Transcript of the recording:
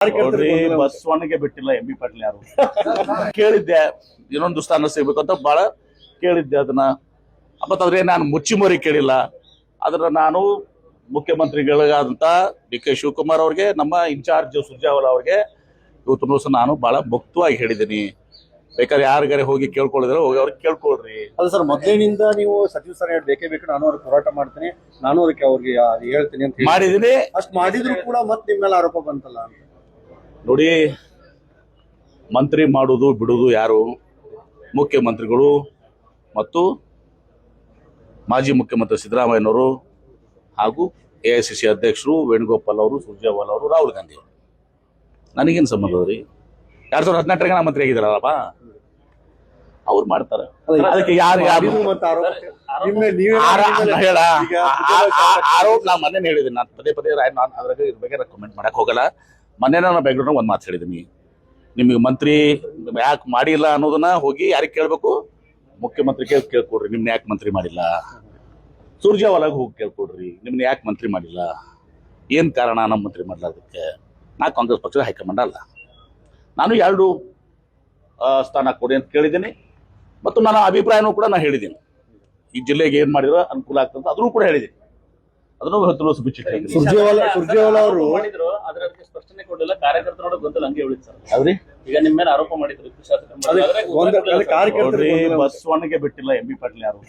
ನೋಡ್ರಿ, ಬಸವಣ್ಣಗೆ ಬಿಟ್ಟಿಲ್ಲ M B Patil ಯಾರು ಕೇಳಿದ್ದೆ, ಇನ್ನೊಂದು ಸ್ಥಾನ ಸಿಗ್ಬೇಕು ಅಂತ ಬಹಳ ಕೇಳಿದ್ದೆ ಅದನ್ನ. ಮತ್ತಾದ್ರೆ ನಾನು ಮುಚ್ಚಿಮರಿ ಕೇಳಿಲ್ಲ. ಅದ್ರ ನಾನು ಮುಖ್ಯಮಂತ್ರಿಗಳಾದಂತ ಡಿ ಕೆ ಶಿವಕುಮಾರ್ ಅವ್ರಿಗೆ, ನಮ್ಮ ಇನ್ಚಾರ್ಜ್ ಸುರ್ಜೇವಾಲಾ ಅವ್ರಿಗೆ ಇವತ್ತು ದಿವಸ ನಾನು ಬಹಳ ಮುಕ್ತವಾಗಿ ಹೇಳಿದ್ದೀನಿ. ಬೇಕಾದ್ರೆ ಯಾರಿಗಾರೆ ಹೋಗಿ ಕೇಳ್ಕೊಳ್ಳಿದ್ರೆ ಹೋಗಿ ಅವ್ರಿಗೆ ಕೇಳ್ಕೊಳ್ರಿ. ಅಲ್ಲ ಸರ್, ಮೊದಲಿನಿಂದ ನೀವು ಸಚಿವ ಸ್ಥಾನ ಬೇಕೇ ಬೇಕು, ನಾನು ಅವ್ರಿಗೆ ಹೋರಾಟ ಮಾಡ್ತೀನಿ, ನಾನು ಅದಕ್ಕೆ ಅವ್ರಿಗೆ ಹೇಳ್ತೀನಿ ಅಂತ ಮಾಡಿದೀನಿ. ಅಷ್ಟು ಮಾಡಿದ್ರು ಕೂಡ ಮತ್ತೆ ನಿಮ್ಮ ಮೇಲೆ ಆರೋಪ ಬಂತಲ್ಲ ಅಂತ. ನೋಡಿ, ಮಂತ್ರಿ ಮಾಡುವುದು ಬಿಡುವುದು ಯಾರು? ಮುಖ್ಯಮಂತ್ರಿಗಳು ಮತ್ತು ಮಾಜಿ ಮುಖ್ಯಮಂತ್ರಿ ಸಿದ್ದರಾಮಯ್ಯನವರು ಹಾಗೂ AICC ಅಧ್ಯಕ್ಷರು ವೇಣುಗೋಪಾಲ್ ಅವರು, ಸುರ್ಜೇವಾಲಾ ಅವರು, ರಾಹುಲ್ ಗಾಂಧಿ ಅವರು. ನನಗೇನು ಸಂಬಂಧ ರೀ? 2018 ನಾ ಮಂತ್ರಿ ಆಗಿದ್ದಾರಲ್ಲಪ್ಪ, ಅವ್ರು ಮಾಡ್ತಾರೆ. ಅದಕ್ಕೆ ಯಾರು ಆರೋಪ ನಾ ಮೊನ್ನೆ ಹೇಳಿದ್ದೀನಿ. ನಾನು ಪದೇ ಪದೇ ನಾನು ಅದ್ರಾಗ ಇದ್ರ ಬಗ್ಗೆ ಕಮೆಂಟ್ ಮಾಡಕ್ ಹೋಗಲ್ಲ. ಮೊನ್ನೆ ನಾನು ಬೆಂಗಳೂರಿನಾಗ ಒಂದು ಮಾತು ಹೇಳಿದ್ದೀನಿ. ನಿಮಗೆ ಮಂತ್ರಿ ಯಾಕೆ ಮಾಡಿಲ್ಲ ಅನ್ನೋದನ್ನ ಹೋಗಿ ಯಾರಿಗೆ ಕೇಳಬೇಕು? ಮುಖ್ಯಮಂತ್ರಿಗೆ ಕೇಳ್ಕೊಡ್ರಿ, ನಿಮ್ನ ಯಾಕೆ ಮಂತ್ರಿ ಮಾಡಿಲ್ಲ. ಸುರ್ಜೇವಾಲಾಗ ಹೋಗಿ ಕೇಳ್ಕೊಡ್ರಿ, ನಿಮ್ನ ಯಾಕೆ ಮಂತ್ರಿ ಮಾಡಿಲ್ಲ, ಏನು ಕಾರಣ ನಮ್ಮ ಮಂತ್ರಿ ಮಾಡಲಾರ್ದಕ್ಕೆ. ನಾ ಕಾಂಗ್ರೆಸ್ ಪಕ್ಷದ ಹೈಕಮಾಂಡ್ ಅಲ್ಲ. ನಾನು 2 ಸ್ಥಾನ ಕೊಡಿ ಅಂತ ಕೇಳಿದ್ದೀನಿ. ಮತ್ತು ನನ್ನ ಅಭಿಪ್ರಾಯನೂ ಕೂಡ ನಾನು ಹೇಳಿದ್ದೀನಿ. ಈ ಜಿಲ್ಲೆಗೆ ಏನು ಮಾಡಿದ್ರೆ ಅನುಕೂಲ ಆಗ್ತದೆ ಅದನ್ನು ಕೂಡ ಹೇಳಿದ್ದೀನಿ. ಅದನ್ನು 10 ವರ್ಷ ಬಿಚ್ಚಿಟ್ಟು ಸುರ್ಜೇವಾಲಾ ಅವರು ಅದರ ಸ್ಪಷ್ಟನೆ ಕೊಡಲಿಲ್ಲ. ಕಾರ್ಯಕರ್ತರೋಡ ಗೊಂದಲ ಹಂಗೆ ಉಳಿತು ಸರ್. ಹೌದ್ರಿ, ಈಗ ನಿಮ್ಮ ಮೇಲೆ ಆರೋಪ ಮಾಡಿದ್ರು ಬಸವಣ್ಣಗೆ ಬಿಟ್ಟಿಲ್ಲ ಎಂ ಬಿ ಪಾಟೀಲ್ ಯಾರು?